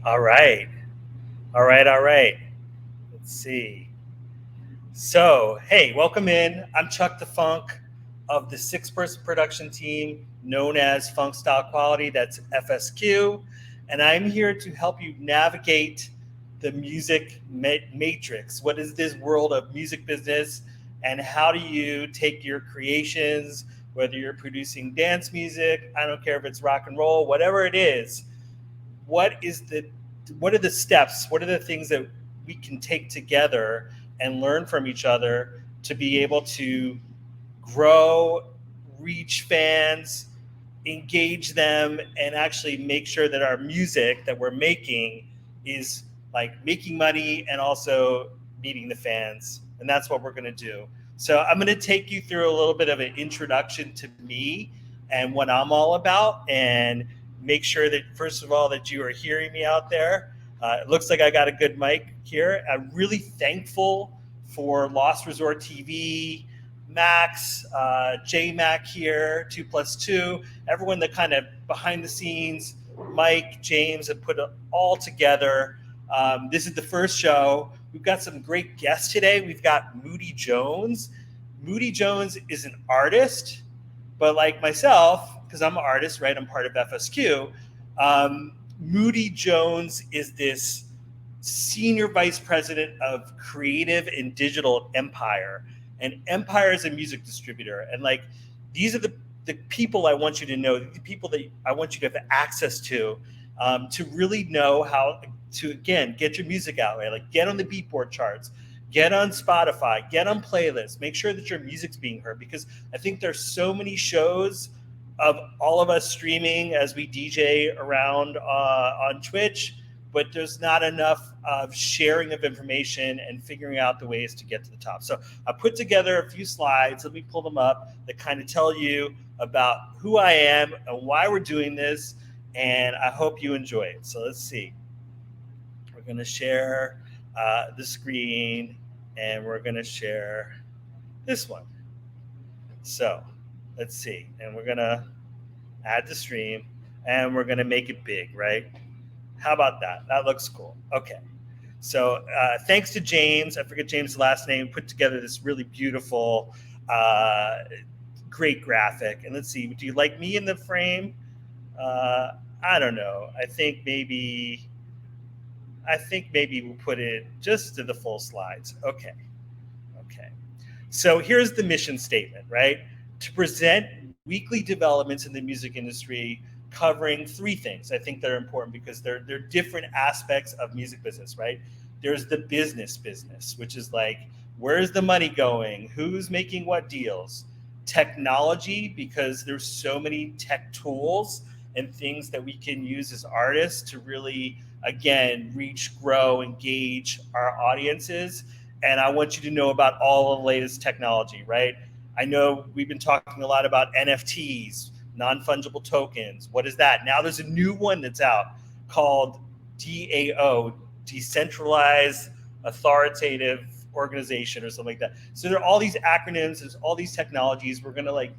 All right. All right. Let's see. So, hey, welcome in. I'm Chuck the Funk of the six-person production team known as Funk Style Quality. That's FSQ. And I'm here to help you navigate the music matrix. What is this world of music business? And how do you take your creations, whether you're producing dance music, I don't care if it's rock and roll, whatever it is, what is the what are the steps, what are the things that we can take together and learn from each other to be able to grow, reach fans, engage them, and actually make sure that our music that we're making is like making money and also meeting the fans. And that's what we're going to do. So I'm going to take you through a little bit of an introduction to me and what I'm all about, and make sure that first of all that you are hearing me out there. It looks like I got a good mic here. I'm really thankful for Lost Resort TV, Max, J Mac here, 2+2, everyone that kind of behind the scenes, Mike, James have put it all together. This is the first show. We've got some great guests today. We've got Moody Jones. Moody Jones is an artist, but like myself, because I'm an artist, right? I'm part of FSQ. Moody Jones is this senior vice president of creative and digital Empire. And Empire is a music distributor. And like, these are the people I want you to know, the people that I want you to have access to really know how to, again, get your music out, right? Like, get on the Beatport charts, get on Spotify, get on playlists, make sure that your music's being heard, because I think there's so many shows of all of us streaming as we DJ around on Twitch, but there's not enough of sharing of information and figuring out the ways to get to the top. So I put together a few slides, let me pull them up, that kind of tell you about who I am and why we're doing this, and I hope you enjoy it. So let's see. We're going to share the screen, and we're going to share this one. So let's see. And we're going to add the stream, and we're going to make it big, right? How about that? That looks cool. Okay. So thanks to James, I forget James' last name, put together this really beautiful, great graphic. And let's see, do you like me in the frame? I don't know. I think maybe we'll put it just to the full slides. Okay. So here's the mission statement, right? To present weekly developments in the music industry, covering three things I think that are important because they're different aspects of music business, right? There's the business, which is like, where's the money going? Who's making what deals? Technology, because there's so many tech tools and things that we can use as artists to really, again, reach, grow, engage our audiences. And I want you to know about all the latest technology, right? I know we've been talking a lot about NFTs, non-fungible tokens. What is that? Now there's a new one that's out called DAO, Decentralized Authoritative Organization, or something like that. So there are all these acronyms, there's all these technologies. We're gonna like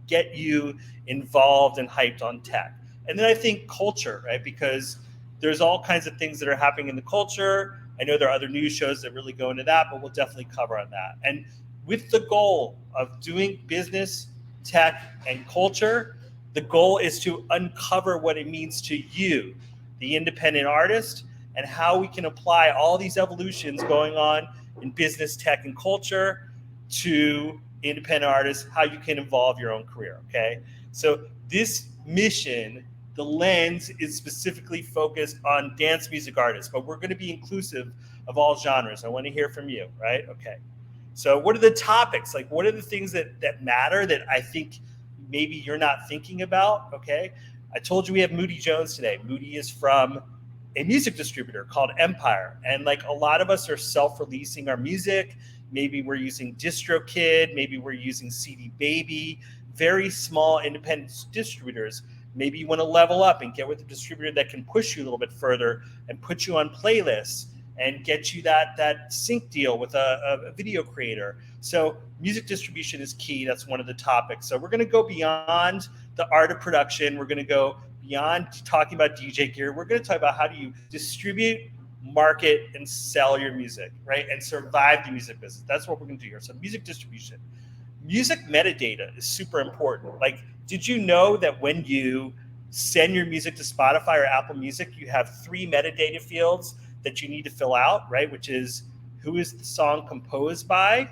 get you involved and hyped on tech. And then I think culture, right? Because there's all kinds of things that are happening in the culture. I know there are other news shows that really go into that, but we'll definitely cover on that. And with the goal of doing business, tech, and culture, the goal is to uncover what it means to you, the independent artist, and how we can apply all these evolutions going on in business, tech, and culture to independent artists, how you can evolve your own career, okay? So this mission, the lens is specifically focused on dance music artists, but we're going to be inclusive of all genres. I want to hear from you, right? Okay. So what are the topics? Like, what are the things that matter that I think maybe you're not thinking about? Okay. I told you we have Moody Jones today. Moody is from a music distributor called Empire. And like, a lot of us are self-releasing our music. Maybe we're using DistroKid. Maybe we're using CD Baby, very small independent distributors. Maybe you want to level up and get with a distributor that can push you a little bit further and put you on playlists and get you that sync deal with a video creator. So music distribution is key. That's one of the topics. So we're going to go beyond the art of production. We're going to go beyond talking about DJ gear, we're going to talk about how do you distribute, market, and sell your music, right? And survive the music business. That's what we're going to do here. So music distribution. Music metadata is super important. Like, did you know that when you send your music to Spotify or Apple Music, you have 3 metadata fields that you need to fill out, right? Which is who is the song composed by,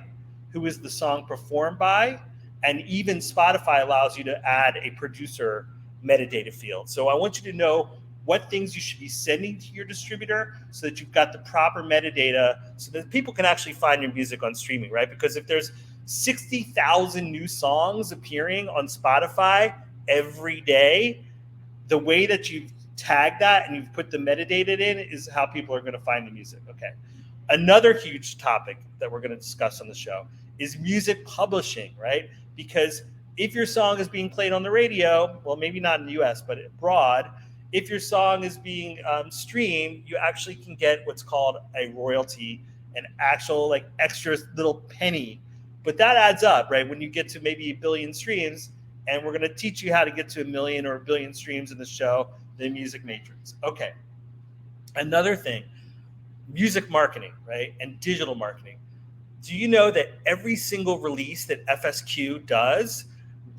who is the song performed by, and even Spotify allows you to add a producer metadata field. So I want you to know what things you should be sending to your distributor so that you've got the proper metadata so that people can actually find your music on streaming, right? Because if there's 60,000 new songs appearing on Spotify every day, the way that you've tagged that and you've put the metadata in is how people are going to find the music. Okay. Another huge topic that we're going to discuss on the show is music publishing, right? Because if your song is being played on the radio, well, maybe not in the US, but abroad, if your song is being streamed, you actually can get what's called a royalty, an actual like extra little penny. But that adds up, right? When you get to maybe 1 billion streams, and we're going to teach you how to get to 1 million or 1 billion streams in the show, the Music Matrix. Okay. Another thing, music marketing, right? And digital marketing. Do you know that every single release that FSQ does,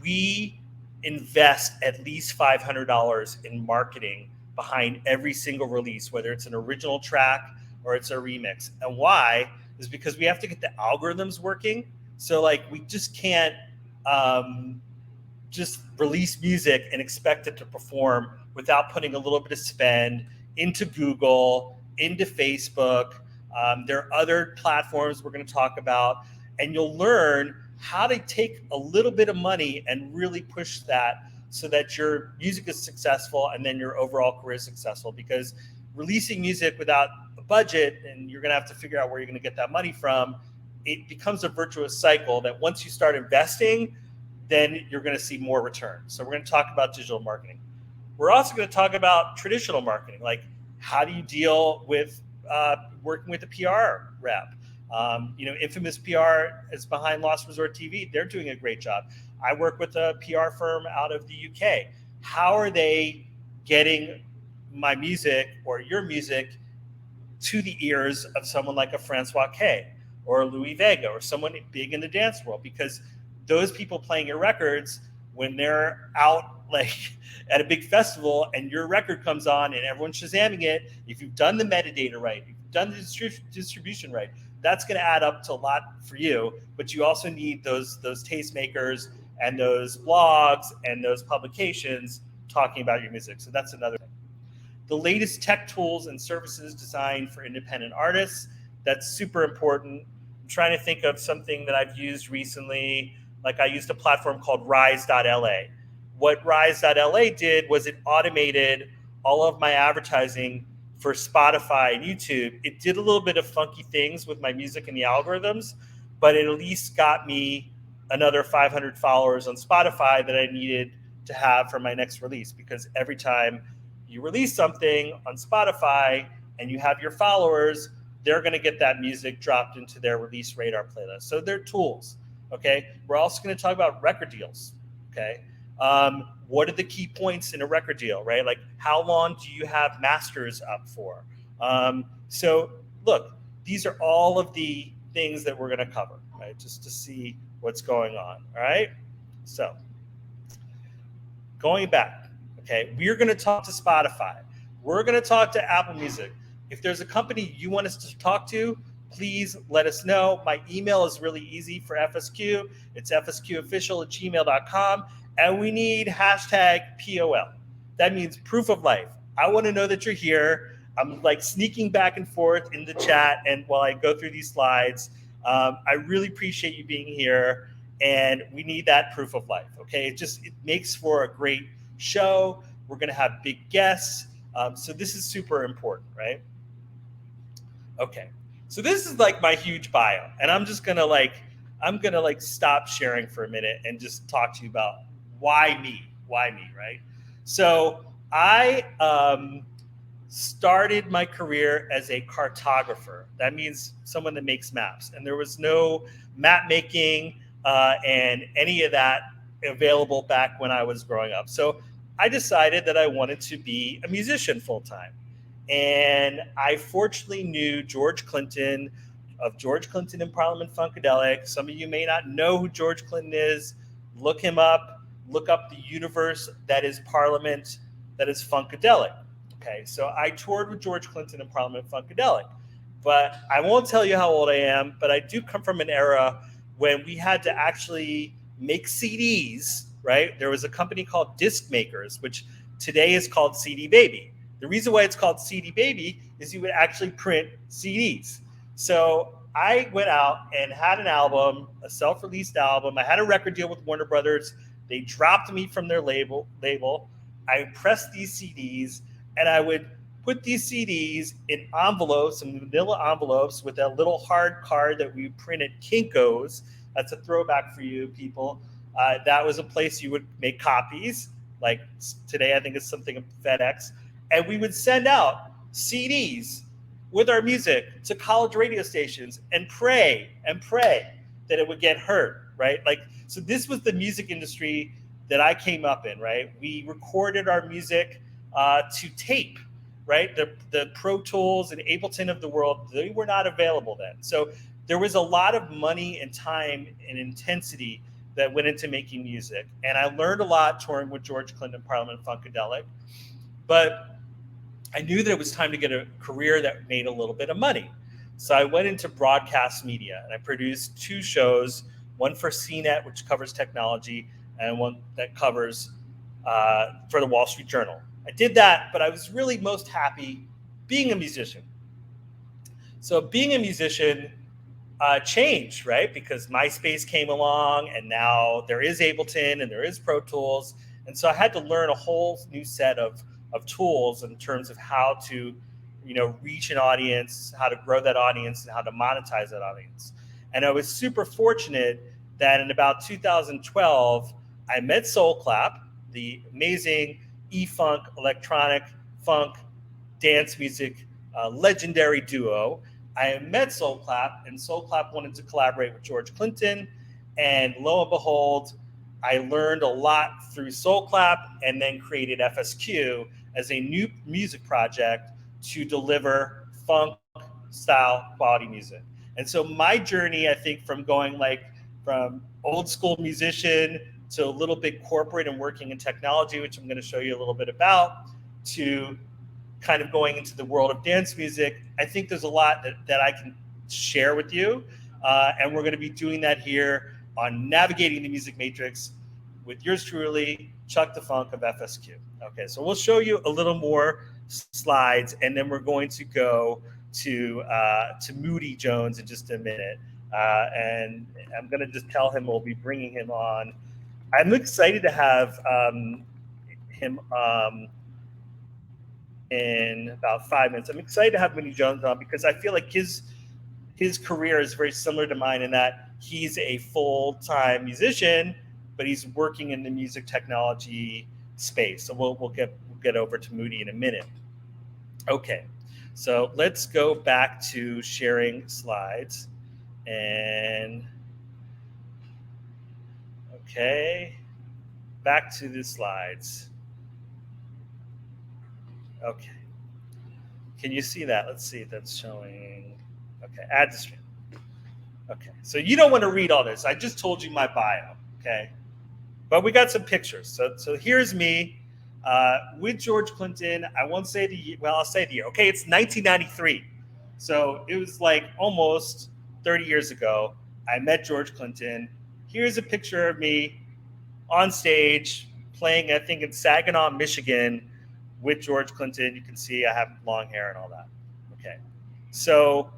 we invest at least $500 in marketing behind every single release, whether it's an original track or it's a remix. And why? Is because we have to get the algorithms working. So like we just can't just release music and expect it to perform without putting a little bit of spend into Google, into Facebook. There are other platforms we're going to talk about, and you'll learn how to take a little bit of money and really push that so that your music is successful and then your overall career is successful. Because releasing music without a budget, and you're going to have to figure out where you're going to get that money from, it becomes a virtuous cycle that once you start investing, then you're going to see more return. So we're going to talk about digital marketing. We're also going to talk about traditional marketing, like how do you deal with working with a PR rep? Infamous PR is behind Lost Resort TV. They're doing a great job. I work with a PR firm out of the UK. How are they getting my music or your music to the ears of someone like a Francois K or a Louis Vega or someone big in the dance world? Because those people playing your records, when they're out like at a big festival and your record comes on and everyone's Shazamming it, if you've done the metadata right, if you've done the distribution right, that's going to add up to a lot for you. But you also need those tastemakers and those blogs and those publications talking about your music. So that's another thing. The latest tech tools and services designed for independent artists. That's super important. I'm trying to think of something that I've used recently. Like I used a platform called Rise.la. What Rise.la did was it automated all of my advertising for Spotify and YouTube. It did a little bit of funky things with my music and the algorithms, but it at least got me another 500 followers on Spotify that I needed to have for my next release. Because every time you release something on Spotify and you have your followers, they're going to get that music dropped into their release radar playlist. So they're tools. Okay. We're also going to talk about record deals. Okay. What are the key points in a record deal, right? Like how long do you have masters up for? So look, these are all of the things that we're going to cover, right? Just to see what's going on. All right. So going back, okay, we're going to talk to Spotify. We're going to talk to Apple Music. If there's a company you want us to talk to, please let us know. My email is really easy for FSQ. It's fsqofficial@gmail.com. And we need #POL. That means proof of life. I want to know that you're here. I'm like sneaking back and forth in the chat and while I go through these slides. I really appreciate you being here. And we need that proof of life. Okay. It makes for a great show. We're going to have big guests. So this is super important, right? Okay. So this is like my huge bio. And I'm just going to stop sharing for a minute and just talk to you about why me, right? So I started my career as a cartographer. That means someone that makes maps. And there was no map making and any of that available back when I was growing up. So I decided that I wanted to be a musician full time. And I fortunately knew George Clinton of George Clinton and Parliament Funkadelic. Some of you may not know who George Clinton is. Look him up. Look up the universe that is Parliament, that is Funkadelic. Okay, so I toured with George Clinton and Parliament Funkadelic. But I won't tell you how old I am, but I do come from an era when we had to actually make CDs, right? There was a company called Disc Makers, which today is called CD Baby. The reason why it's called CD Baby is you would actually print CDs. So I went out and had an album, a self-released album. I had a record deal with Warner Brothers. They dropped me from their label. I pressed these CDs, and I would put these CDs in envelopes, some vanilla envelopes with that little hard card that we printed Kinko's. That's a throwback for you people. That was a place you would make copies. Like today, I think it's something of FedEx. And we would send out CDs with our music to college radio stations and pray that it would get heard, right? Like, so this was the music industry that I came up in, right? We recorded our music to tape, right? The Pro Tools and Ableton of the world, they were not available then. So there was a lot of money and time and intensity that went into making music. And I learned a lot touring with George Clinton Parliament Funkadelic. But I knew that it was time to get a career that made a little bit of money. So I went into broadcast media, and I produced 2 shows, one for CNET, which covers technology, and one that covers for the Wall Street Journal. I did that, but I was really most happy being a musician. So being a musician changed, right? Because MySpace came along, and now there is Ableton and there is Pro Tools. And so I had to learn a whole new set of tools in terms of how to, reach an audience, how to grow that audience, and how to monetize that audience. And I was super fortunate that in about 2012, I met Soul Clap, the amazing E-funk, electronic funk, dance music, legendary duo. I met Soul Clap, and Soul Clap wanted to collaborate with George Clinton. And lo and behold, I learned a lot through Soul Clap, and then created FSQ as a new music project to deliver funk style quality music. And so my journey, I think, from going from old school musician to a little bit corporate and working in technology, which I'm going to show you a little bit about, to kind of going into the world of dance music, I think there's a lot that I can share with you. And we're going to be doing that here on Navigating the Music Matrix with yours truly, Chuck the Fonk of FSQ. Okay, so we'll show you a little more slides, and then we're going to go to Moody Jones in just a minute. And I'm going to just tell him we'll be bringing him on. I'm excited to have him in about 5 minutes. I'm excited to have Moody Jones on because I feel like his career is very similar to mine in that he's a full-time musician, but he's working in the music technology space. So we'll get over to Moody in a minute. Okay, so let's go back to sharing slides. And okay, back to the slides. Okay, can you see that? Let's see if that's showing. Okay, add to stream. Okay, so you don't want to read all this. I just told you my bio, okay? But we got some pictures. So here's me with George Clinton. I won't say the year. Well, I'll say the year. Okay, it's 1993. So it was like almost 30 years ago. I met George Clinton. Here's a picture of me on stage playing, I think, in Saginaw, Michigan with George Clinton. You can see I have long hair and all that. Okay, so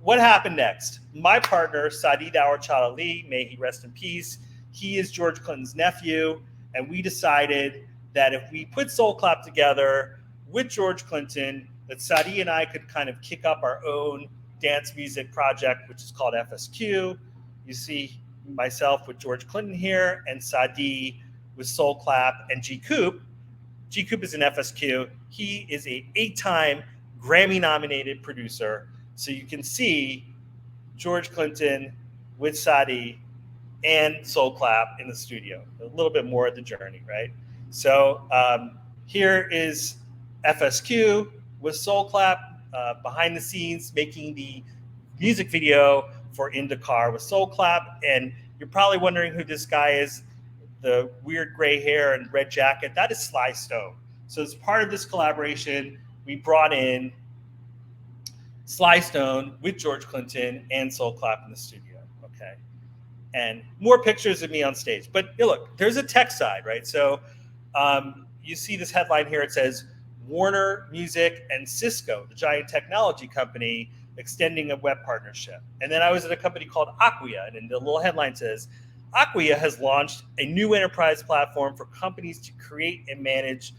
what happened next? My partner, Saadi Dawar Ali, may he rest in peace, he is George Clinton's nephew, and we decided that if we put Soul Clap together with George Clinton, that Saadi and I could kind of kick up our own dance music project, which is called FSQ. You see myself with George Clinton here, and Saadi with Soul Clap and G Coop. G Coop is an FSQ. He is an 8-time Grammy-nominated producer. So you can see George Clinton with Saadi and Soul Clap in the studio. A little bit more of the journey, right? So here is FSQ with Soul Clap behind the scenes making the music video for In the Car with Soul Clap. And you're probably wondering who this guy is, the weird gray hair and red jacket. That is Sly Stone. So as part of this collaboration, we brought in Sly Stone with George Clinton and Soul Clap in the studio. Okay. And more pictures of me on stage. But look, there's a tech side, right? So you see this headline here. It says Warner Music and Cisco, the giant technology company, extending a web partnership. And then I was at a company called Acquia, and the little headline says, Acquia has launched a new enterprise platform for companies to create and manage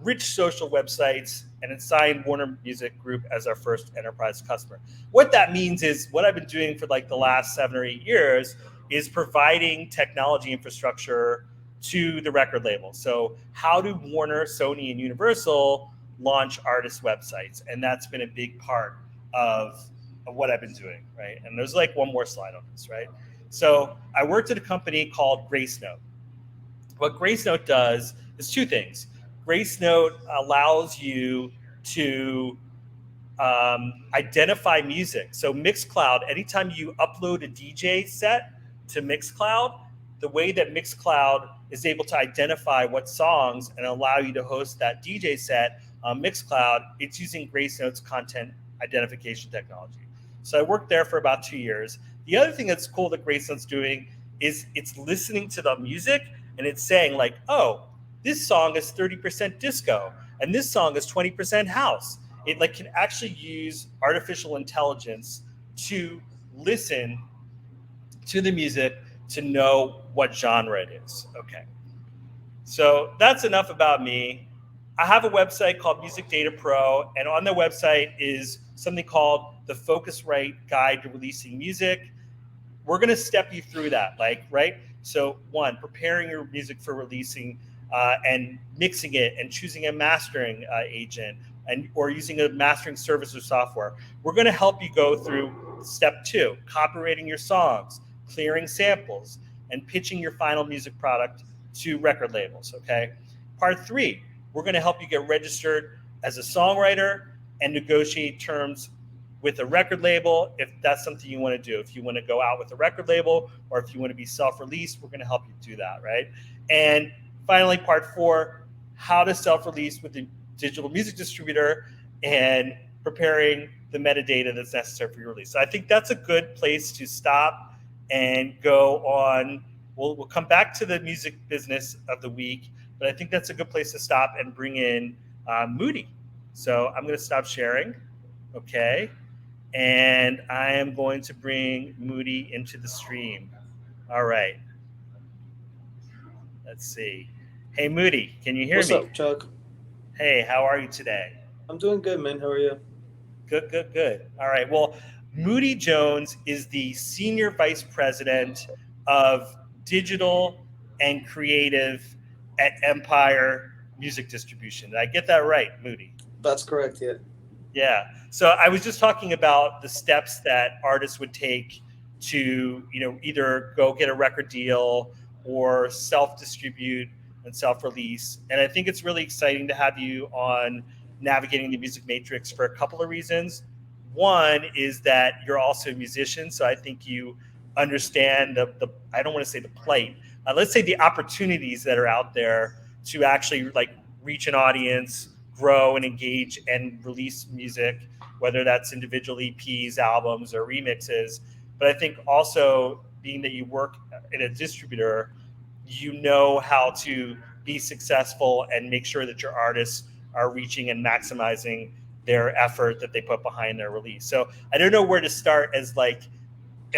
rich social websites, and it signed Warner Music Group as our first enterprise customer. What that means is what I've been doing for like the last 7 or 8 years is providing technology infrastructure to the record label. So how do Warner, Sony, and Universal launch artist websites? And that's been a big part of what I've been doing, right? And there's like one more slide on this, right? So I worked at a company called Gracenote. What Gracenote does is two things. Gracenote allows you to identify music. So Mixcloud, anytime you upload a DJ set to Mixcloud, the way that Mixcloud is able to identify what songs and allow you to host that DJ set on Mixcloud, it's using Gracenote's content identification technology. So I worked there for about 2 years. The other thing that's cool that Gracenote's doing is it's listening to the music and it's saying like, oh, this song is 30% disco and this song is 20% house. It like can actually use artificial intelligence to listen to the music to know what genre it is. Okay. So that's enough about me. I have a website called Music Data Pro, and on the website is something called the Focusrite Guide to Releasing Music. We're going to step you through that, like, right? So one, preparing your music for releasing and mixing it and choosing a mastering agent and or using a mastering service or software. We're going to help you go through step 2, copywriting your songs, clearing samples, and pitching your final music product to record labels, okay? Part 3, we're going to help you get registered as a songwriter and negotiate terms with a record label if that's something you want to do. If you want to go out with a record label or if you want to be self-released, we're going to help you do that, right? And finally, part 4, how to self-release with the digital music distributor and preparing the metadata that's necessary for your release. So I think that's a good place to stop and go on. We'll come back to the music business of the week, but I think that's a good place to stop and bring in Moody. So I'm going to stop sharing. Okay. And I am going to bring Moody into the stream. All right. Let's see. Hey, Moody, can you hear What's me? up, Chuck? Hey, how are you today? I'm doing good, man. How are you? Good. All right. Well, Moody Jones is the Senior Vice President of Digital and Creative at Empire Music Distribution. Did I get that right, Moody? That's correct, yeah. Yeah. So I was just talking about the steps that artists would take to, either go get a record deal or self-distribute and self-release. And I think it's really exciting to have you on navigating the music matrix for a couple of reasons. One is that you're also a musician, so I think you understand the I don't want to say the plight. Let's say the opportunities that are out there to actually like reach an audience, grow and engage and release music, whether that's individual EPs, albums, or remixes. But I think also being that you work in a distributor, you know how to be successful and make sure that your artists are reaching and maximizing their effort that they put behind their release. So I don't know where to start as like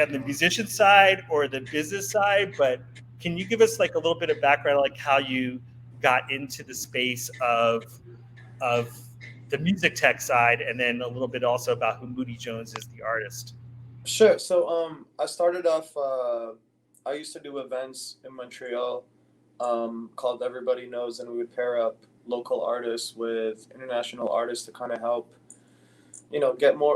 on the musician side or the business side, but can you give us like a little bit of background, like how you got into the space of the music tech side, and then a little bit also about who Moody Jones is, the artist? Sure. So, I started off. I used to do events in Montreal, called Everybody Knows, and we would pair up local artists with international artists to kind of help,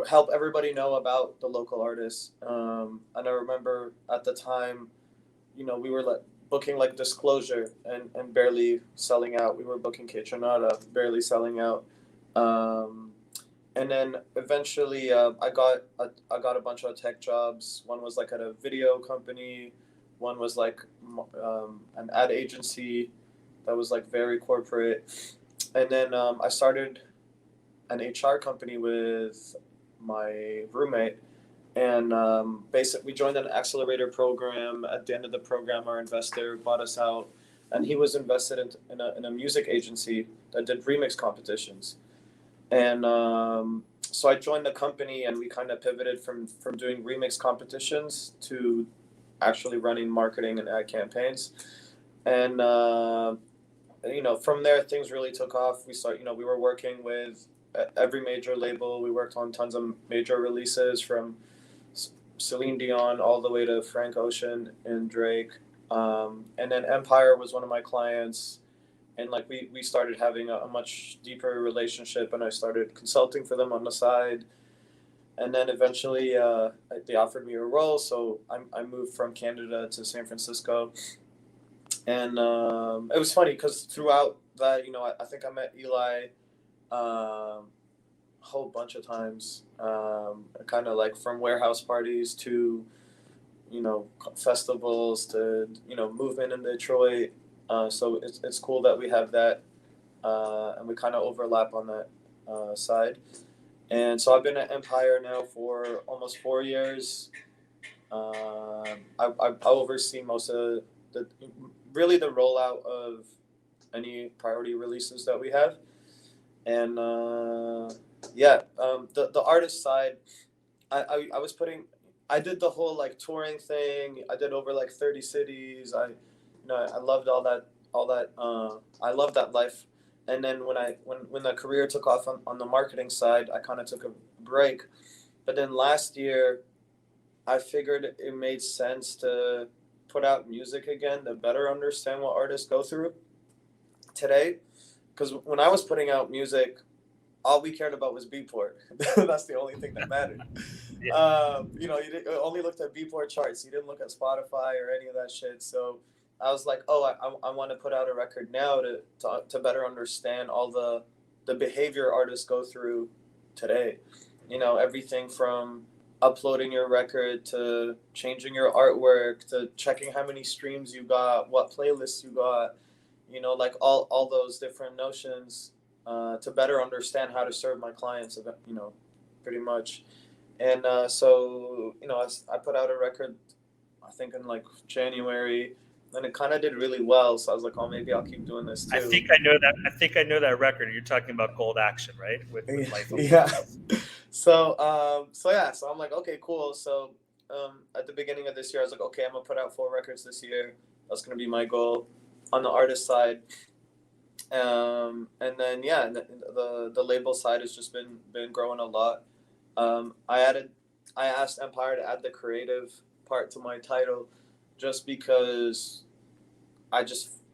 help everybody know about the local artists. And I remember at the time, we were booking like Disclosure and barely selling out. We were booking Kitchenada, barely selling out. Um, and then eventually I got a bunch of tech jobs. One was like at a video company, one was like an ad agency that was like very corporate, and then I started an HR company with my roommate, and basically we joined an accelerator program. At the end of the program, our investor bought us out, and he was invested in a music agency that did remix competitions. And so I joined the company, and we kind of pivoted from doing remix competitions to actually running marketing and ad campaigns. And from there, things really took off. We were working with every major label. We worked on tons of major releases from Celine Dion all the way to Frank Ocean and Drake. And then Empire was one of my clients, and like we started having a much deeper relationship, and I started consulting for them on the side. And then eventually they offered me a role, so I moved from Canada to San Francisco. And it was funny because throughout that, I think I met Eli a whole bunch of times, kind of like from warehouse parties to festivals to movement in Detroit. So it's cool that we have that, and we kind of overlap on that side. And so I've been at Empire now for almost 4 years. I oversee most of the rollout of any priority releases that we have. And the artist side, I did the whole like touring thing. I did over like 30 cities. I loved all that. I love that life. And then when the career took off on the marketing side, I kind of took a break. But then last year, I figured it made sense to put out music again to better understand what artists go through today. Because when I was putting out music, all we cared about was Beatport. That's the only thing that mattered. Yeah. You only looked at Beatport charts. You didn't look at Spotify or any of that shit. So I was like, oh, I want to put out a record now to better understand all the behavior artists go through today. Everything from uploading your record to changing your artwork to checking how many streams you got, what playlists you got, like all those different notions, to better understand how to serve my clients, pretty much. And I put out a record, I think in like January, and it kind of did really well. So I was like, oh, maybe I'll keep doing this too. I think I know that. I think I know that record. You're talking about Gold Action, right? With Life. Yeah. So I'm like, okay, cool. So at the beginning of this year, I was like, okay, I'm gonna put out 4 records this year. That's gonna be my goal on the artist side. And then the label side has just been growing a lot. I asked Empire to add the creative part to my title, just because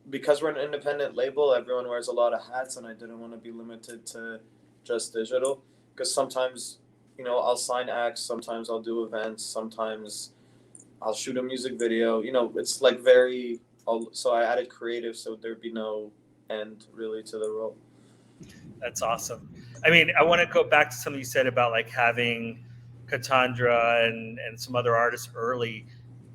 because we're an independent label, everyone wears a lot of hats, and I didn't want to be limited to just digital. Because sometimes, I'll sign acts, sometimes I'll do events, sometimes I'll shoot a music video. It's like so I added creative, so there'd be no end really to the role. That's awesome. I mean, I want to go back to something you said about like having Katandra and some other artists early.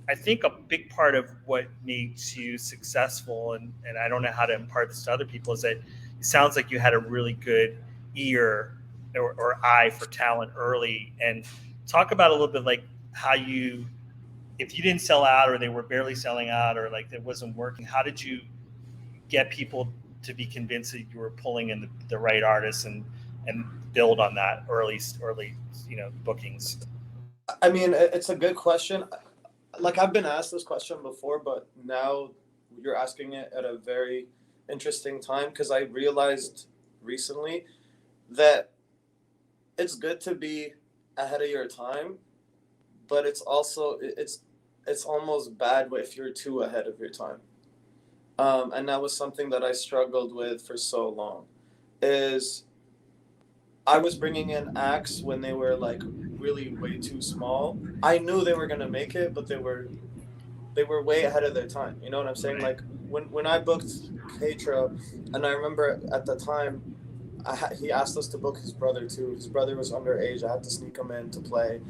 I think a big part of what makes you successful, and I don't know how to impart this to other people, is that it sounds like you had a really good ear or eye for talent early. And talk about a little bit like how if you didn't sell out or they were barely selling out or like it wasn't working, how did you get people to be convinced that you were pulling in the right artists and build on that early bookings? I mean, it's a good question. Like, I've been asked this question before, but now you're asking it at a very interesting time, because I realized recently that it's good to be ahead of your time, but it's also it's almost bad if you're too ahead of your time. And that was something that I struggled with for so long. Is I was bringing in acts when they were like really way too small. I knew they were gonna make it, but they were they were way ahead of their time. You know what I'm saying? Right. Like when I booked Katra, and I remember at the time, he asked us to book his brother too. His brother was underage. I had to sneak him in to play,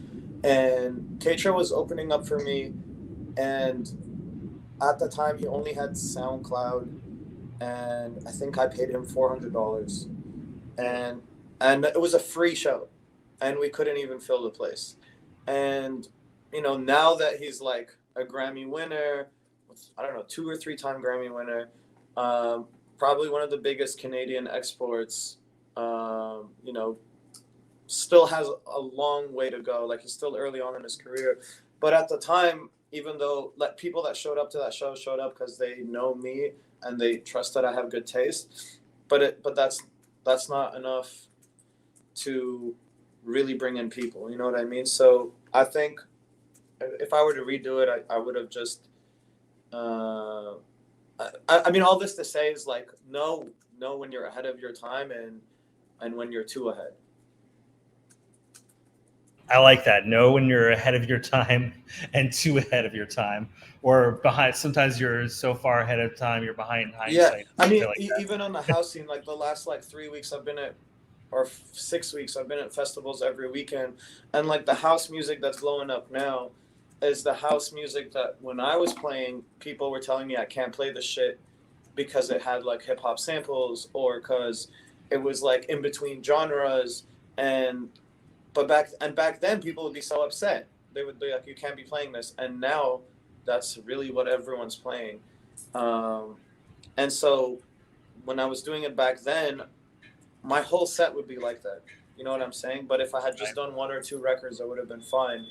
and Katra was opening up for me. And at the time, he only had SoundCloud, and I think I paid him $400, and it was a free show, and we couldn't even fill the place. And now that he's like a Grammy winner, I don't know, 2 or 3 time Grammy winner, um, probably one of the biggest Canadian exports. You know, still has a long way to go. Like he's still early on in his career, but at the time, even though like people that showed up to that show showed up because they know me and they trust that I have good taste, but that's not enough to really bring in people. You know what I mean? So I think if I were to redo it, I would have just. I mean, all this to say is like know when you're ahead of your time and when you're too ahead. I like that. Know when you're ahead of your time and too ahead of your time, or behind. Sometimes you're so far ahead of time, you're behind Yeah, hindsight. I mean, I like that. even on the house scene, like the last like 3 weeks I've been at, or 6 weeks I've been at festivals every weekend, and like the house music that's blowing up now is the house music that when I was playing, people were telling me I can't play the shit because it had like hip hop samples or because it was like in between genres, and back then people would be so upset. They would be like, "You can't be playing this," and now that's really what everyone's playing. Um, and so when I was doing it back then, my whole set would be like that. You know what I'm saying? But if I had just done 1 or 2 records, I would have been fine.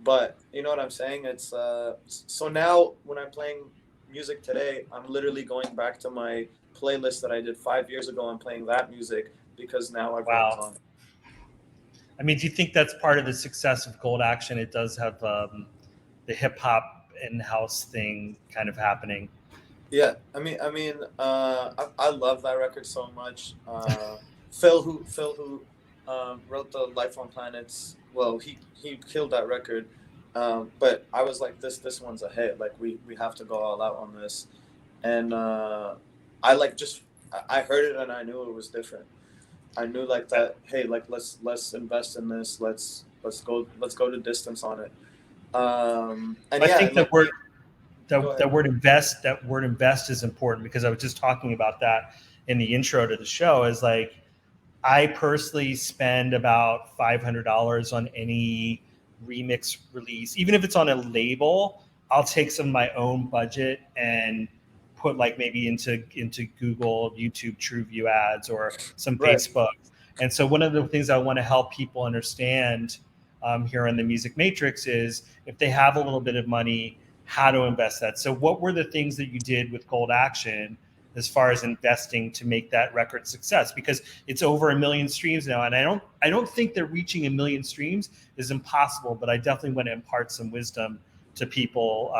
But you know what I'm saying? It's so now when I'm playing music today, I'm literally going back to my playlist that I did 5 years ago and playing that music because now everyone's Wow. on. I mean, do you think that's part of the success of Gold Action? It does have the hip hop and house thing kind of happening. Yeah, I love that record so much. Phil who wrote the Life on Planets. Well, he killed that record, but I was like, this one's a hit. Like we have to go all out on this, and I like just I heard it and I knew it was different. I knew like that. Hey, like let's invest in this. Let's go to distance on it. And I yeah, think and like we go that ahead. word invest is important because I was just talking about that in the intro to the show. Is like I personally spend about $500 on any remix release, even if it's on a label. I'll take some of my own budget and put like maybe into Google, YouTube, TrueView ads, or some Right. Facebook. And so one of the things I want to help people understand here on the Music Matrix is if they have a little bit of money, how to invest that. So what were the things that you did with Gold Action as far as investing to make that record success? Because it's over 1 million streams now, and I don't think that reaching 1 million streams is impossible, but I definitely want to impart some wisdom to people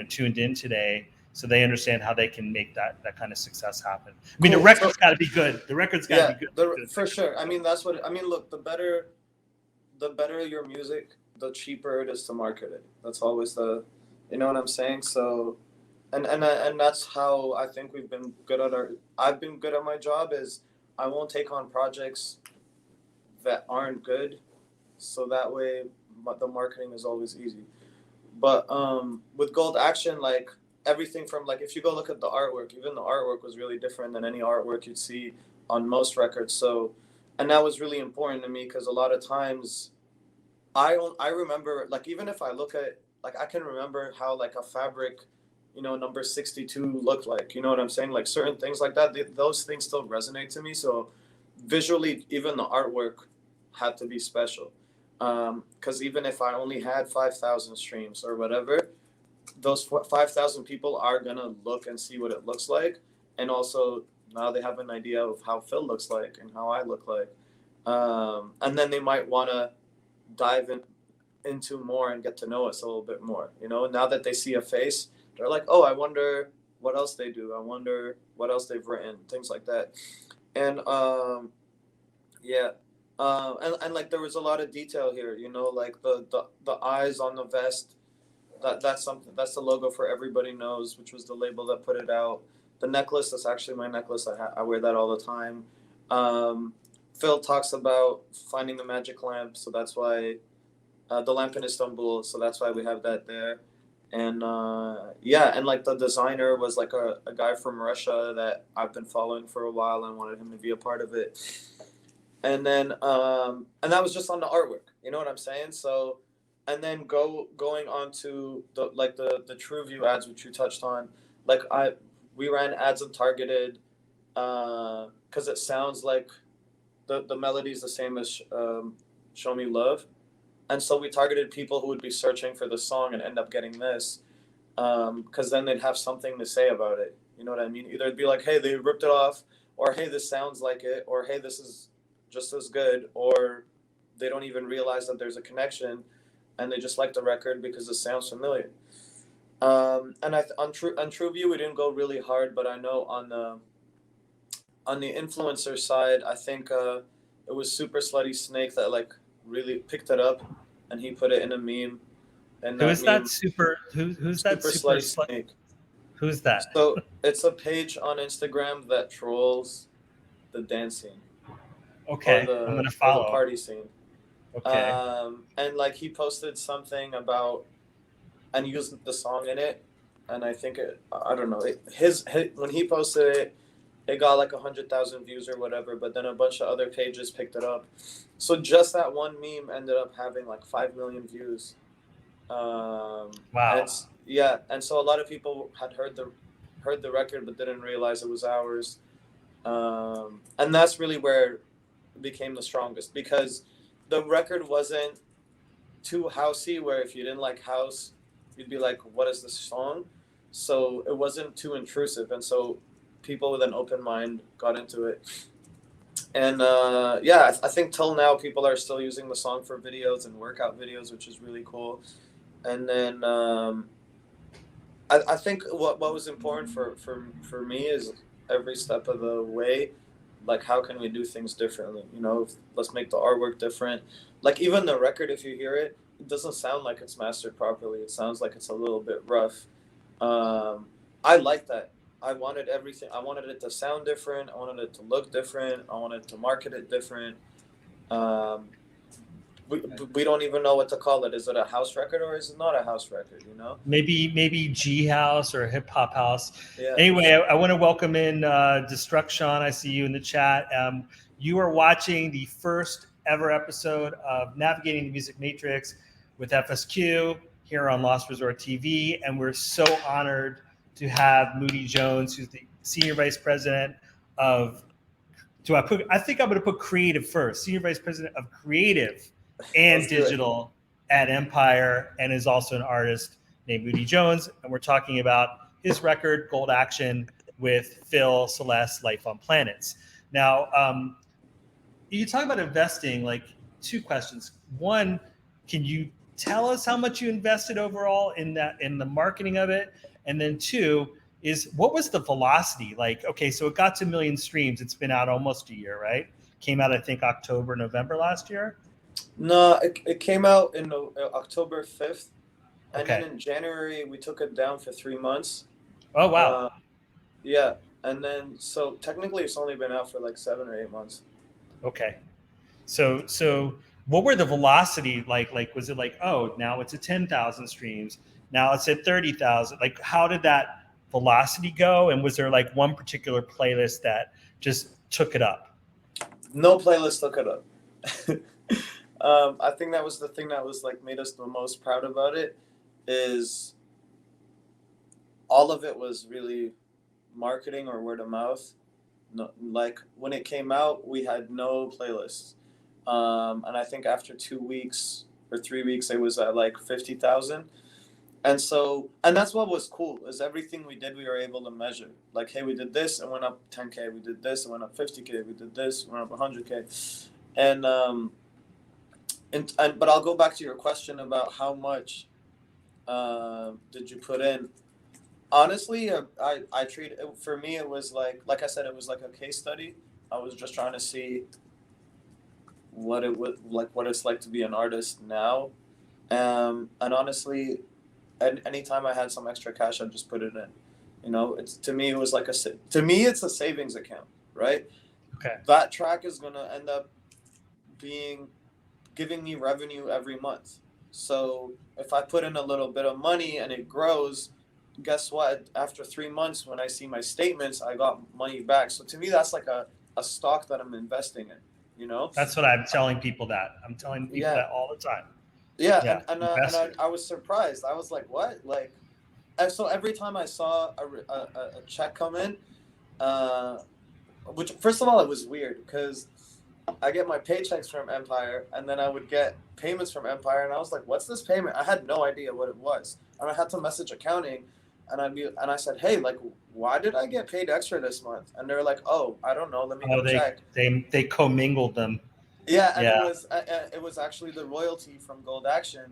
tuned in today so they understand how they can make that kind of success happen. I mean, the Cool. So record's got to be good. The record's got to yeah, be good. for sure. I mean, that's what I mean. Look, the better your music, the cheaper it is to market it. That's always you know what I'm saying. So, and that's how I think we've been good at our. I've been good at my job is I won't take on projects that aren't good, so that way the marketing is always easy. But with Gold Action, like everything from like if you go look at the artwork, even the artwork was really different than any artwork you'd see on most records. So, and that was really important to me because a lot of times I remember like even if I look at like I can remember how like a fabric, number 62 looked like. You know what I'm saying? Like certain things like that. Those things still resonate to me. So visually, even the artwork had to be special. Because even if I only had 5,000 streams or whatever, those 5,000 people are gonna look and see what it looks like, and also now they have an idea of how Phil looks like and how I look like, and then they might want to dive into more and get to know us a little bit more. Now that they see a face, they're like, oh, I wonder what else they do. I wonder what else they've written, things like that, and yeah. And like there was a lot of detail here, like the eyes on the vest, that's something. That's the logo for Everybody Knows, which was the label that put it out. The necklace, that's actually my necklace. I wear that all the time. Phil talks about finding the magic lamp, so that's why the lamp in Istanbul. So that's why we have that there. And yeah, and like the designer was like a guy from Russia that I've been following for a while and wanted him to be a part of it. And then and that was just on the artwork. You know what I'm saying? So and then going on to the True View ads, which you touched on. Like we ran ads on Targeted because it sounds like the melody is the same as Show Me Love. And so we targeted people who would be searching for the song and end up getting this because then they'd have something to say about it. You know what I mean? Either it'd be like, hey, they ripped it off, or hey, this sounds like it, or hey, this is just as good, or they don't even realize that there's a connection and they just like the record because it sounds familiar. And on TrueView, we didn't go really hard, but I know on the influencer side, I think it was Super Slutty Snake that like really picked it up, and he put it in a meme. And Who's that super? Who's that super Slutty Snake? Who's that? So it's a page on Instagram that trolls the dance scene. Okay, I'm gonna follow. Or the party scene. Okay. And like he posted something about and used the song in it, and I think I don't know his when he posted it, it got like 100,000 views or whatever, but then a bunch of other pages picked it up. So just that one meme ended up having like 5 million views. Wow. And so a lot of people had heard the record but didn't realize it was ours. And that's really where it became the strongest, because the record wasn't too housey, where if you didn't like house, you'd be like, what is this song? So it wasn't too intrusive, and so people with an open mind got into it. And yeah, I think till now people are still using the song for videos and workout videos, which is really cool. And then I think what was important for me is every step of the way, like how can we do things differently? You know, let's make the artwork different. Like even the record, if you hear it, it doesn't sound like it's mastered properly. It sounds like it's a little bit rough. I like that. I wanted everything. I wanted it to sound different. I wanted it to look different. I wanted to market it different. We don't even know what to call it. Is it a house record or is it not a house record? You know, maybe G house or hip hop house. Yeah. Anyway, I want to welcome in Destruction. I see you in the chat. You are watching the first ever episode of Navigating the Music Matrix with FSQ here on Lost Resort TV, and we're so honored to have Moody Jones, who's the Senior Vice President of, I think I'm going to put creative first, Senior Vice President of Creative and Digital at Empire, and is also an artist named Moody Jones. And we're talking about his record, Gold Action, with Phil Celeste, Life on Planets. Now, you talk about investing, like two questions. One, can you tell us how much you invested overall in the marketing of it? And then two is, what was the velocity? Like, okay, so it got to 1 million streams. It's been out almost a year, right? Came out, I think, October, November last year. No, it came out in October 5th. And Okay. then in January, we took it down for 3 months. Oh, wow. Yeah. And then, so technically it's only been out for like 7 or 8 months. Okay. So what were the velocity like? Like, was it like, oh, now it's at 10,000 streams. Now it's at 30,000. Like, how did that velocity go? And was there like one particular playlist that just took it up? No playlist took it up. I think that was the thing that was like made us the most proud about it, is all of it was really marketing or word of mouth. No, like when it came out, we had no playlists. And I think after 2 weeks or 3 weeks, it was at like 50,000. And that's what was cool, is everything we did, we were able to measure. Like, hey, we did this and went up 10K. We did this and went up 50K. We did this, went up 100K. And but I'll go back to your question about how much did you put in. Honestly, I treat it, for me, it was like I said, it was like a case study. I was just trying to see what it would like, what it's like to be an artist now. And honestly, and anytime I had some extra cash, I'd just put it in. You know, it's to me it was like it's a savings account, right? Okay. That track is gonna end up being giving me revenue every month. So if I put in a little bit of money and it grows, guess what? After 3 months, when I see my statements, I got money back. So to me, that's like a stock that I'm investing in, you know? That's what I'm telling people that. I'm telling people Yeah. that all the time. Yeah. Yeah. And Invest it. I was surprised. I was like, what? Like, and so every time I saw a check come in, uh, which first of all, it was weird because I get my paychecks from Empire, and then I would get payments from Empire, and I was like, "What's this payment?" I had no idea what it was, and I had to message accounting, and I said, "Hey, like, why did I get paid extra this month?" And they're like, "Oh, I don't know. Let me Oh, go check." they commingled them. Yeah, and Yeah. it was actually the royalty from Gold Action,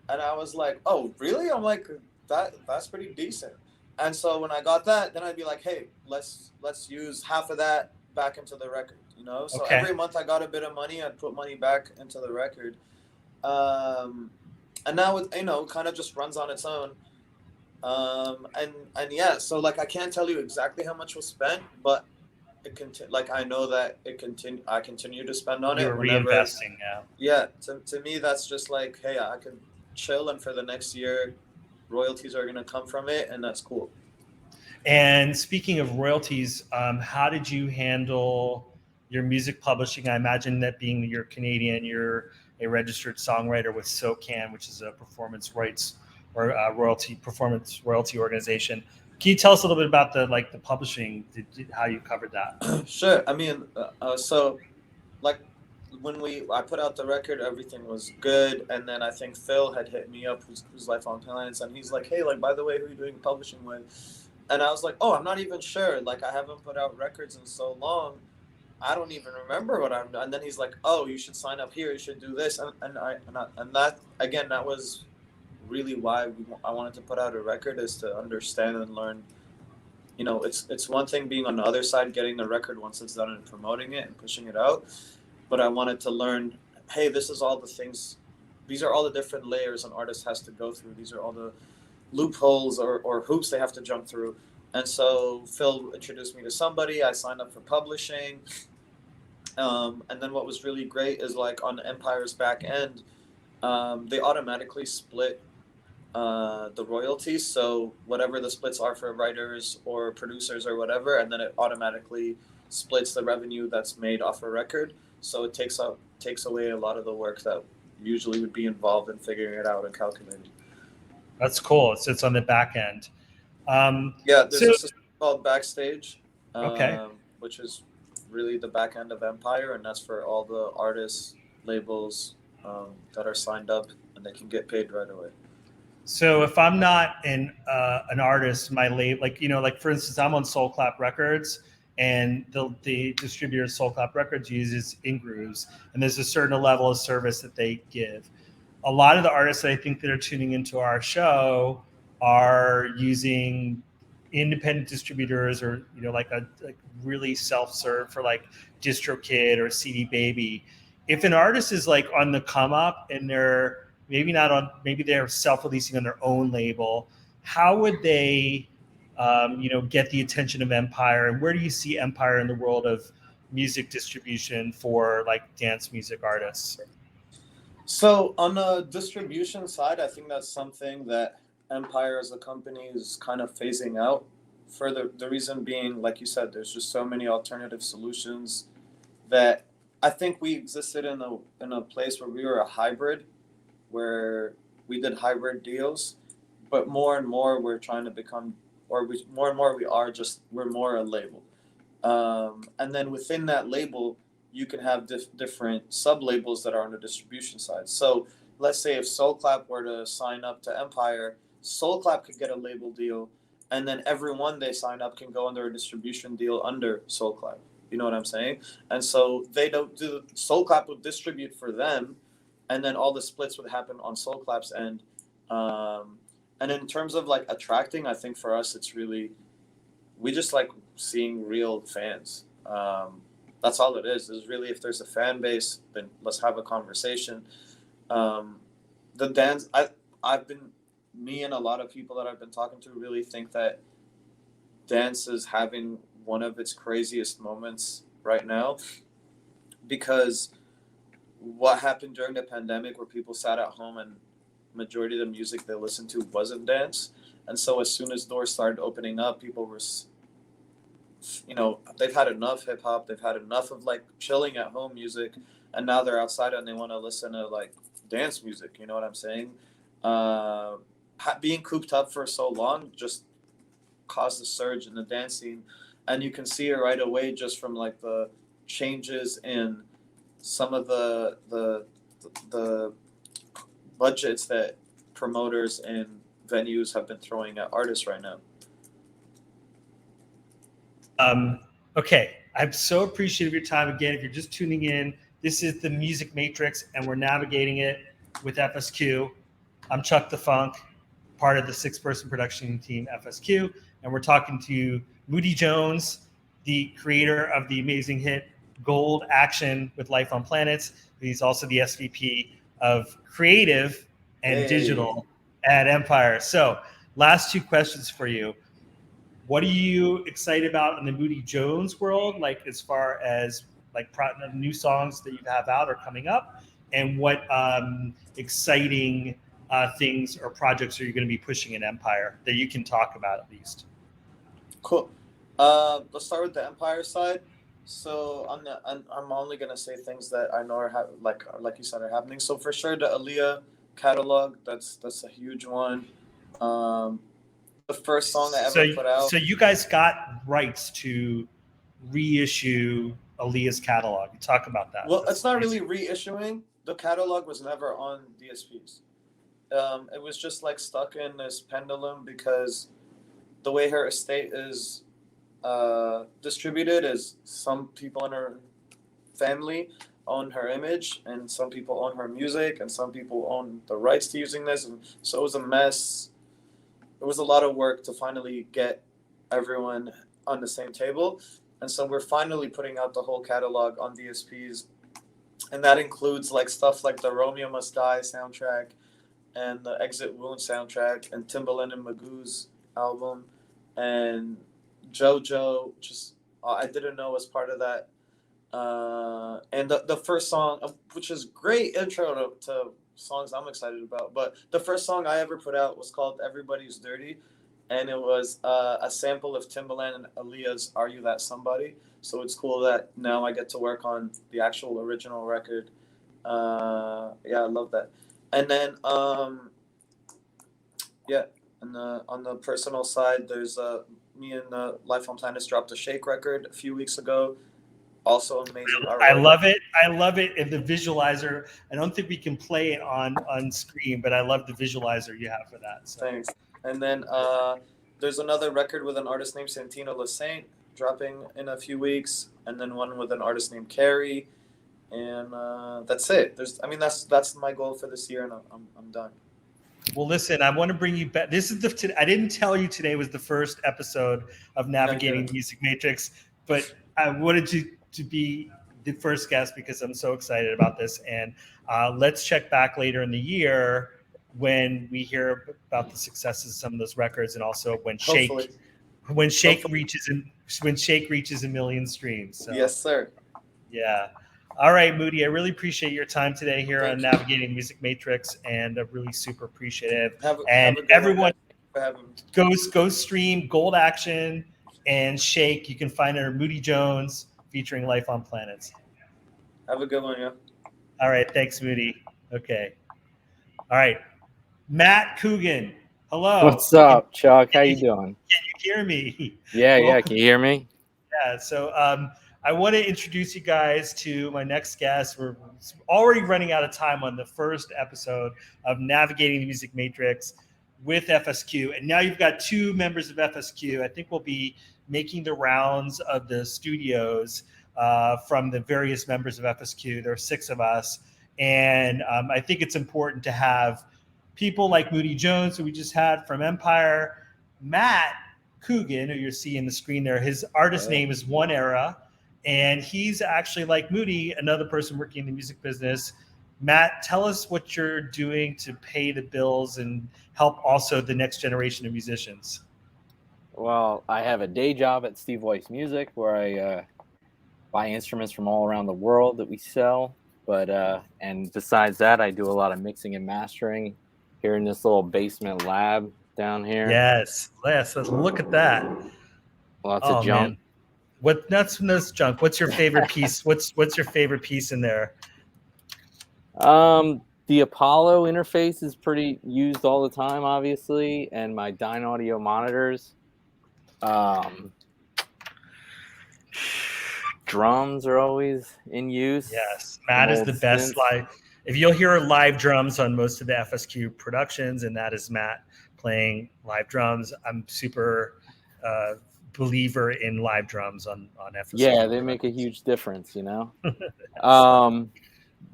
and I was like, "Oh, really?" I'm like, That's pretty decent." And so when I got that, then I'd be like, "Hey, let's use half of that back into the record." You know, so Okay. every month I got a bit of money, I'd put money back into the record, um, and now it kind of just runs on its own. And yeah, so like I can't tell you exactly how much was spent, but like I know that I continue to spend on You it were whenever. reinvesting. Yeah. Yeah, to me that's just like, hey, I can chill, and for the next year royalties are going to come from it, and that's cool. And speaking of royalties, how did you handle your music publishing? I imagine that being you're Canadian, you're a registered songwriter with SOCAN, which is a performance rights or performance royalty organization. Can you tell us a little bit about the publishing, how you covered that? Sure. I mean, so like when I put out the record, everything was good, and then I think Phil had hit me up, who's Lifelong Talents, and he's like, "Hey, like by the way, who are you doing publishing with?" And I was like, "Oh, I'm not even sure. Like I haven't put out records in so long, I don't even remember what I'm." And then he's like, "Oh, you should sign up here. You should do this." And that again, that was really why I wanted to put out a record, is to understand and learn. You know, it's one thing being on the other side, getting the record once it's done and promoting it and pushing it out, but I wanted to learn, hey, this is all the things, these are all the different layers an artist has to go through. These are all the loopholes or hoops they have to jump through. And so Phil introduced me to somebody. I signed up for publishing. And then what was really great is like on Empire's back end, they automatically split the royalties. So whatever the splits are for writers or producers or whatever, and then it automatically splits the revenue that's made off a record. So it takes away a lot of the work that usually would be involved in figuring it out and calculating. That's cool. It's on the back end. Yeah, there's So a system called Backstage, okay. which is really the back end of Empire, and that's for all the artists, labels that are signed up, and they can get paid right away. So if I'm not an artist, my label, like for instance, I'm on Soul Clap Records, and the distributor Soul Clap Records uses InGrooves, and there's a certain level of service that they give. A lot of the artists that I think that are tuning into our show are using independent distributors, or like really self-serve for like DistroKid or CD Baby. If an artist is like on the come up and they're maybe they're self-releasing on their own label, how would they get the attention of Empire, and where do you see Empire in the world of music distribution for like dance music artists? So on the distribution side, I think that's something that Empire as a company is kind of phasing out. For the reason being, like you said, there's just so many alternative solutions that I think we existed in a place where we were a hybrid, where we did hybrid deals, but more and more we're trying to become, more and more we are just, we're more a label. And then within that label, you can have different sub labels that are on the distribution side. So let's say if Soul Clap were to sign up to Empire, Soul Clap could get a label deal, and then everyone they sign up can go under a distribution deal under Soul Clap. You know what I'm saying? And so they don't do, Soul Clap would distribute for them, and then all the splits would happen on Soul Clap's end. And in terms of like attracting, I think for us it's really, we just like seeing real fans. That's all it is really, if there's a fan base, then let's have a conversation. The dance, I've been me and a lot of people that I've been talking to really think that dance is having one of its craziest moments right now, because what happened during the pandemic where people sat at home and majority of the music they listened to wasn't dance. And so as soon as doors started opening up, people were, they've had enough hip hop, they've had enough of like chilling at home music, and now they're outside and they want to listen to like dance music. You know what I'm saying? Uh, Being cooped up for so long just caused a surge in the dance scene, and you can see it right away just from like the changes in some of the budgets that promoters and venues have been throwing at artists right now. Okay, I'm so appreciative of your time. Again, if you're just tuning in, this is the Music Matrix, and we're navigating it with FSQ. I'm Chuck the Funk, part of the 6-person production team FSQ, and we're talking to Moody Jones, the creator of the amazing hit Gold Action with Life on Planets. He's also the SVP of Creative and Digital at Empire. So, last 2 questions for you. What are you excited about in the Moody Jones world, like as far as like new songs that you have out or coming up, and what exciting things or projects are you going to be pushing in Empire that you can talk about at least? Cool. Let's start with the Empire side. So I'm only gonna say things that I know are like you said are happening. So for sure the Aaliyah catalog, that's a huge one. The first song I ever put out. So you guys got rights to reissue Aaliyah's catalog. You talk about that. Well, it's not really reissuing. The catalog was never on DSPs. It was just like stuck in this pendulum because the way her estate is distributed is some people in her family own her image, and some people own her music, and some people own the rights to using this. And so it was a mess. It was a lot of work to finally get everyone on the same table. And so we're finally putting out the whole catalog on DSPs. And that includes like stuff like the Romeo Must Die soundtrack and the Exit Wound soundtrack and Timbaland and Magoo's album and JoJo, just I didn't know was part of that. And the first song, which is great intro to songs I'm excited about. But the first song I ever put out was called Everybody's Dirty. And it was a sample of Timbaland and Aaliyah's Are You That Somebody? So it's cool that now I get to work on the actual original record. Yeah, I love that. And then, on the personal side, there's me and Life on Planets dropped a Shake record a few weeks ago. Also amazing. I love it. I love it. And the visualizer, I don't think we can play it on screen, but I love the visualizer you have for that. So. Thanks. And then there's another record with an artist named Santino Lasaint dropping in a few weeks, and then one with an artist named Carrie, and that's it. That's my goal for this year, and I'm done. Well, listen, I want to bring you back. This is I didn't tell you today was the first episode of Navigating Music Matrix, but I wanted to be the first guest because I'm so excited about this. And let's check back later in the year when we hear about the successes of some of those records, and also when Shake reaches a million streams. So, yes, sir. Yeah. All right, Moody, I really appreciate your time today here on Navigating Music Matrix, and I'm really super appreciative. Everyone go stream Gold Action and Shake. You can find it under Moody Jones featuring Life on Planets. Have a good one, yeah. All right, thanks, Moody. Okay. All right. Matt Coogan, hello. What's up, Chuck? How you doing? Can you hear me? Yeah. Can you hear me? Yeah. So I want to introduce you guys to my next guest. We're already running out of time on the first episode of Navigating the Music Matrix with FSQ. And now you've got 2 members of FSQ. I think we'll be making the rounds of the studios from the various members of FSQ. There are 6 of us. And I think it's important to have people like Moody Jones, who we just had from Empire, Matt Coogan, who you're seeing on the screen there. His artist name is One Era, and he's actually, like Moody, another person working in the music business, Matt, tell us what you're doing to pay the bills and help also the next generation of musicians. Well, I have a day job at Steve Weiss Music where I buy instruments from all around the world that we sell. But and besides that, I do a lot of mixing and mastering here in this little basement lab down here. Yes, let's look at that. Lots of Oh junk. man, what nuts from this junk? What's your favorite piece? What's your favorite piece in there? The Apollo interface is pretty used all the time, obviously, and my Dyne Audio monitors. Drums are always in use. Yes, Matt is the best live. If you'll hear live drums on most of the FSQ productions, and that is Matt playing live drums. I'm super believer in live drums on FSQ. Yeah, they make a huge difference,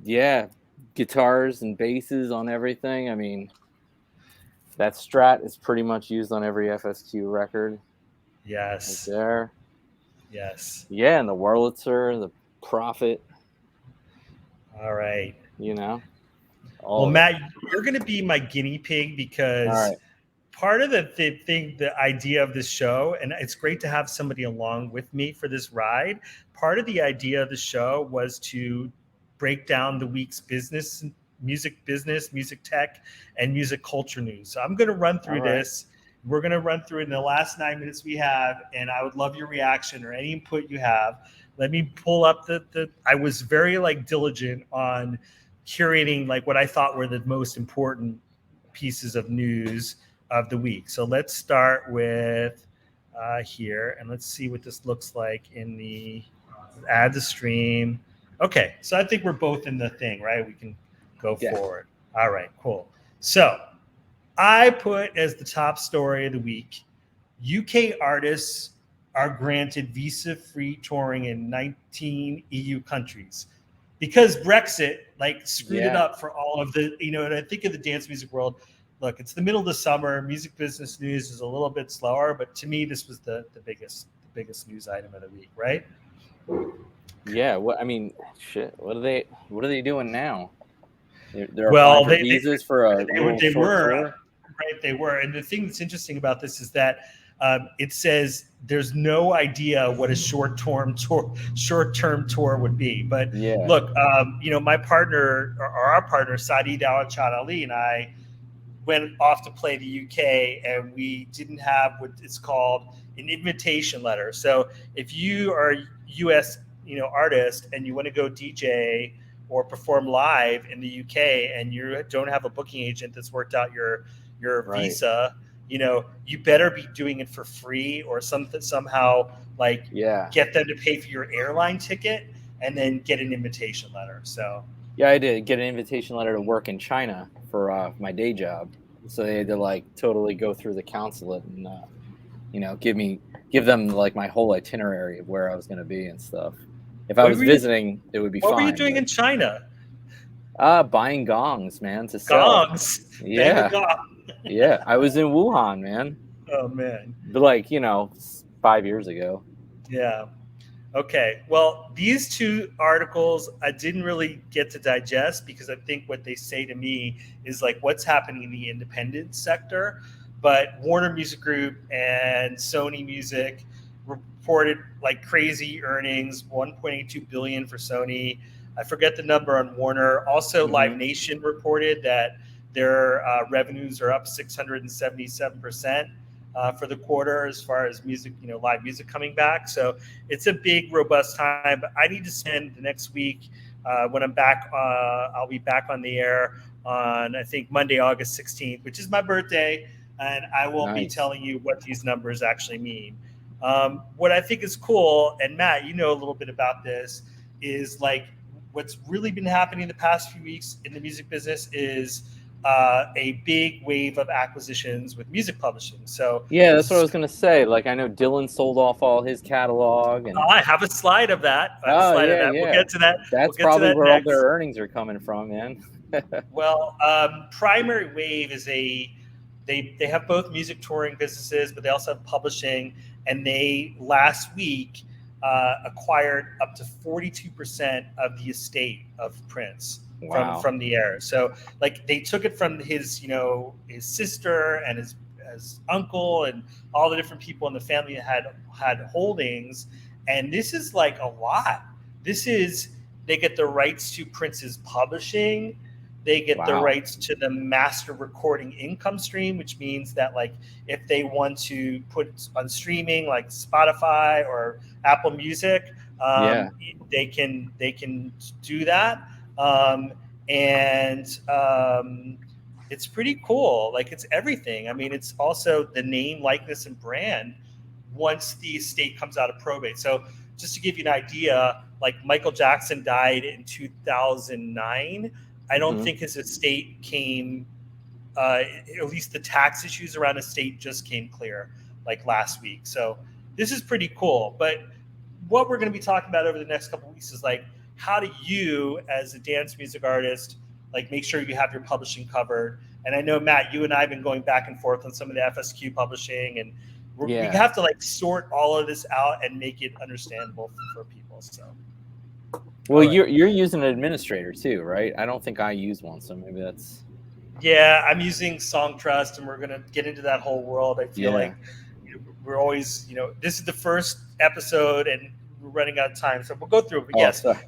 Yeah, guitars and basses on everything. I mean, that Strat is pretty much used on every FSQ record. Yes. Right there. Yes. Yeah, and the Wurlitzer, the Prophet. All right. Well, Matt, you're going to be my guinea pig because part of the idea of this show, and it's great to have somebody along with me for this ride. Part of the idea of the show was to break down the week's music tech, and music culture news. So I'm going to run through this. We're going to run through it in the last 9 minutes we have, and I would love your reaction or any input you have. Let me pull up I was very diligent on curating what I thought were the most important pieces of news of the week. So let's start with here, and let's see what this looks like in the add the stream. Okay, so I think we're both in the thing, right? We can go forward. All right, cool. So I put as the top story of the week, UK artists are granted visa-free touring in 19 EU countries. Because Brexit screwed it up for all of the, and I think of the dance music world, look, it's the middle of the summer, music business news is a little bit slower, but to me, this was the biggest news item of the week, right? Yeah, what are they doing now? They're applying for visas for a short tour? Right, they were. And the thing that's interesting about this is that it says there's no idea what a short-term tour would be. But look, my partner, or our partner, Saeed Al-Achad Ali, and I went off to play the UK, and we didn't have what is called an invitation letter. So if you are a U.S. artist and you want to go DJ or perform live in the UK and you don't have a booking agent that's worked out your visa, you better be doing it for free or somehow get them to pay for your airline ticket and then get an invitation letter. So I did get an invitation letter to work in China for my day job. So they had to totally go through the consulate and give them my whole itinerary of where I was going to be and stuff. If I was visiting, it would be fine. What were you doing in China? Buying gongs, man, to sell. Gongs? Yeah. Yeah, I was in Wuhan, man. Oh, man. But 5 years ago. Yeah. Okay. Well, these two articles I didn't really get to digest because I think what they say to me is what's happening in the independent sector. But Warner Music Group and Sony Music reported crazy earnings, $1.82 billion for Sony. I forget the number on Warner. Also, Live Nation reported that their revenues are up 677% for the quarter as far as music, live music coming back. So it's a big, robust time. But I need to spend the next week when I'm back. I'll be back on the air on, I think, Monday, August 16th, which is my birthday. And I will be telling you what these numbers actually mean. What I think is cool, and Matt, you know a little bit about this, is what's really been happening the past few weeks in the music business is a big wave of acquisitions with music publishing. So that's what I was going to say. I know Dylan sold off all his catalog. And I have a slide of that. We'll get to that. That's probably where all their earnings are coming from, man. Well, Primary Wave is they have both music touring businesses, but they also have publishing. And they last week acquired up to 42% of the estate of Prince. Wow. from the air. So like they took it from his, his sister and his uncle and all the different people in the family that had holdings. And this is like a lot. This is, they get the rights to Prince's publishing. They get the Wow. rights to the master recording income stream, which means that like if they want to put on streaming like Spotify or Apple Music, Yeah. they can do that. Um, and it's pretty cool. Like it's everything. I mean, it's also the name, likeness, and brand once the estate comes out of probate. So just to give you an idea, like Michael Jackson died in 2009. I don't Mhm. think his estate came, at least the tax issues around estate just came clear like last week. So this is pretty cool. But what we're going to be talking about over the next couple of weeks is like, how do you as a dance music artist like make sure you have your publishing covered? And I know, Matt, you and I have been going back and forth on some of the FSQ publishing, and we Yeah. have to like sort all of this out and make it understandable for people. So Well, all right. you're using an administrator too, right? I don't think I use one, so maybe that's. Yeah, I'm using Song Trust, and we're going to get into that whole world. I feel Yeah. like we're always, this is the first episode and we're running out of time. So we'll go through it. But Oh, yes, sorry.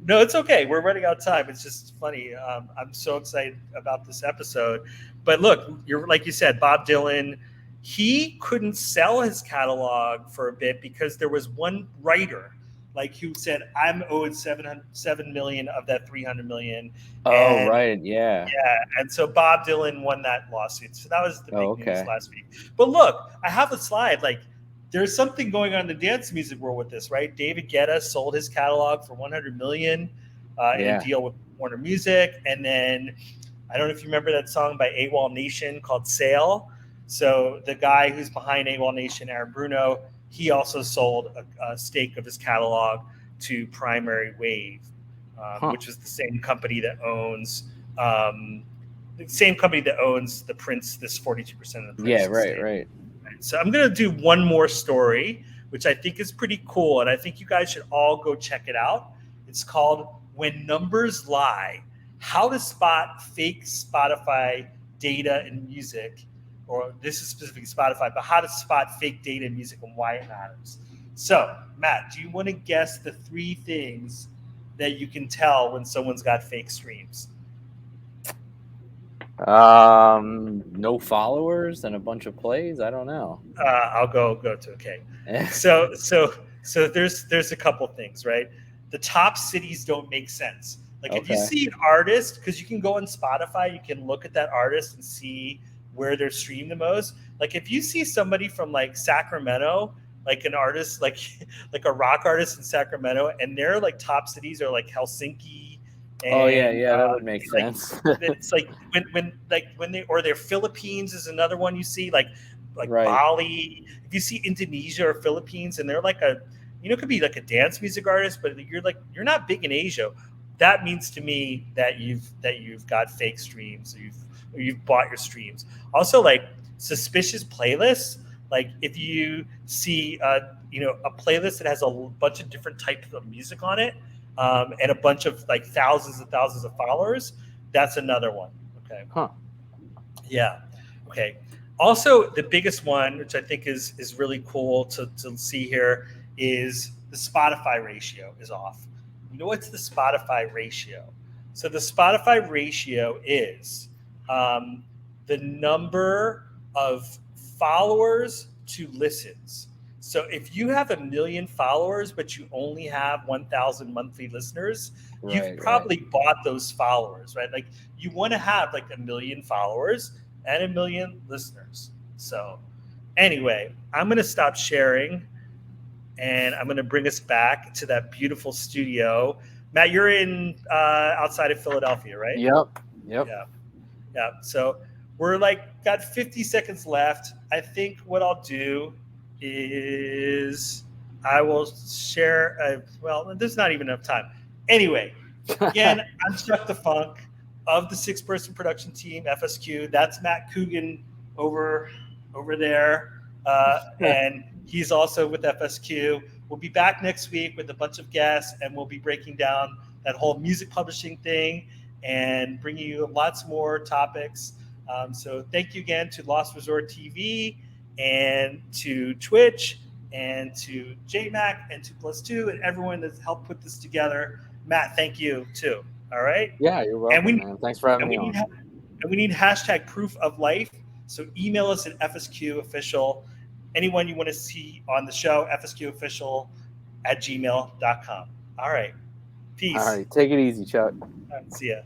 no, it's okay. We're running out of time. It's just funny. I'm so excited about this episode. But look, you're like you said, Bob Dylan, he couldn't sell his catalog for a bit because there was one writer like who said, I'm owed 7 million of that 300 million. Oh, And right. Yeah. yeah, and so Bob Dylan won that lawsuit. So that was the big news Okay. last week. But look, I have a slide. Like, there's something going on in the dance music world with this, right? David Guetta sold his catalog for 100 million in Yeah. a deal with Warner Music, and then I don't know if you remember that song by AWOL Nation called "Sail." So the guy who's behind AWOL Nation, Aaron Bruno, he also sold a stake of his catalog to Primary Wave, which is the same company that owns the Prince, this 42% of the Prince. Yeah. Right. estate. Right. So I'm going to do one more story, which I think is pretty cool, and I think you guys should all go check it out. It's called "When Numbers Lie: How to Spot Fake Spotify Data in Music." Or this is specifically Spotify, but how to spot fake data in music and why it matters. So, Matt, do you want to guess the 3 things that you can tell when someone's got fake streams? No followers and a bunch of plays. I don't know. I'll go to okay. So there's a couple things, right? The top cities don't make sense. Like if you see an artist, because you can go on Spotify, you can look at that artist and see where they're streamed the most. Like if you see somebody from like Sacramento, like an artist, like a rock artist in Sacramento, and their like top cities are like Helsinki. And, that would make sense. It's like when they, or their Philippines is another one you see, like Right. Bali. If you see Indonesia or Philippines, and they're like it could be like a dance music artist, but you're not big in Asia. That means to me that you've got fake streams, or you've bought your streams. Also, like suspicious playlists. Like if you see a playlist that has a bunch of different types of music on it, and a bunch of like thousands and thousands of followers, that's another one. Okay. Huh. Yeah. Okay. Also, the biggest one, which I think is really cool to see here, is the Spotify ratio is off. You know what's the Spotify ratio? So the Spotify ratio is the number of followers to listens. So if you have 1 million followers, but you only have 1,000 monthly listeners, you've probably bought those followers, right? Like you want to have like 1 million followers and 1 million listeners. So anyway, I'm going to stop sharing, and I'm going to bring us back to that beautiful studio. Matt, you're in outside of Philadelphia, right? Yep. Yeah. So we're got 50 seconds left. I think what I'll do is I will share. There's not even enough time. Anyway, again, I'm Chuck the Funk of the 6-person production team, FSQ. That's Matt Coogan over there. And he's also with FSQ. We'll be back next week with a bunch of guests, and we'll be breaking down that whole music publishing thing. and bringing you lots more topics. So thank you again to Lost Resort TV and to Twitch and to JMac and to Plus2 and everyone that's helped put this together. Matt, thank you too. All right. Yeah, you're welcome, man. Thanks for having me on. And we need hashtag proof of life. So email us at FSQ official. Anyone you want to see on the show, FSQofficial@gmail.com. All right. Peace. All right. Take it easy, Chuck. All right, see ya.